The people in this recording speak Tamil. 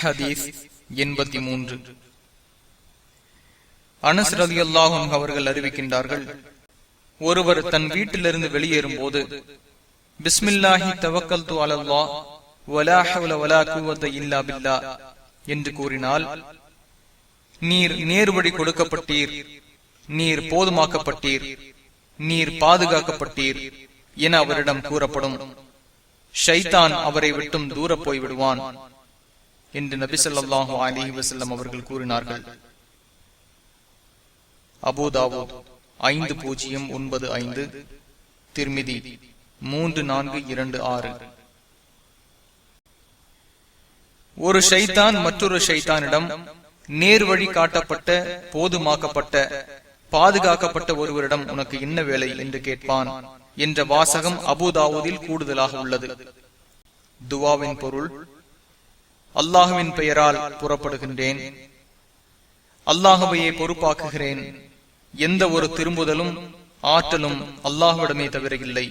ஹதீஸ் 83. அனஸ் ரலியல்லாஹு அன்ஹு அவர்கள் அறிவிக்கின்றார்கள், ஒருவர் தன் வீட்டிலிருந்து வெளியேறும் போது பிஸ்மில்லாஹி தவக்கல்து அலல்லாஹ் வலா ஹவ்ல வலா குவத்த இல்லா பில்லாஹ் என்று கூறினால், நீர் நேர்வழி கொடுக்கப்பட்டீர், நீர் போதுமாக்கப்பட்டீர், நீர் பாதுகாக்கப்பட்டீர் என அவரிடம் கூறப்படும். ஷைத்தான் அவரை விட்டும் தூர போய்விடுவான் என்று நபி ஸல்லல்லாஹு அலைஹி வஸல்லம் அவர்கள் கூறினார்கள். அபூ தாவூத் 5095, திர்மிதி 3426. ஒரு ஷைத்தான் மற்றொரு ஷைத்தானிடம் நேர்வழி காட்டப்பட்ட, போதுமாக்கப்பட்ட, பாதுகாக்கப்பட்ட ஒருவரிடம் உனக்கு என்ன வேலை என்று கேட்பான் என்ற வாசகம் அபூ தாவூதில் கூடுதலாக உள்ளது. துவாவின் பொருள்: அல்லாஹுவின் பெயரால் புறப்படுகின்றேன், அல்லாஹுவையே பொறுப்பாக்குகிறேன், எந்த ஒரு திரும்புதலும் ஆற்றலும் அல்லாஹ்விடமே தவிர இல்லை.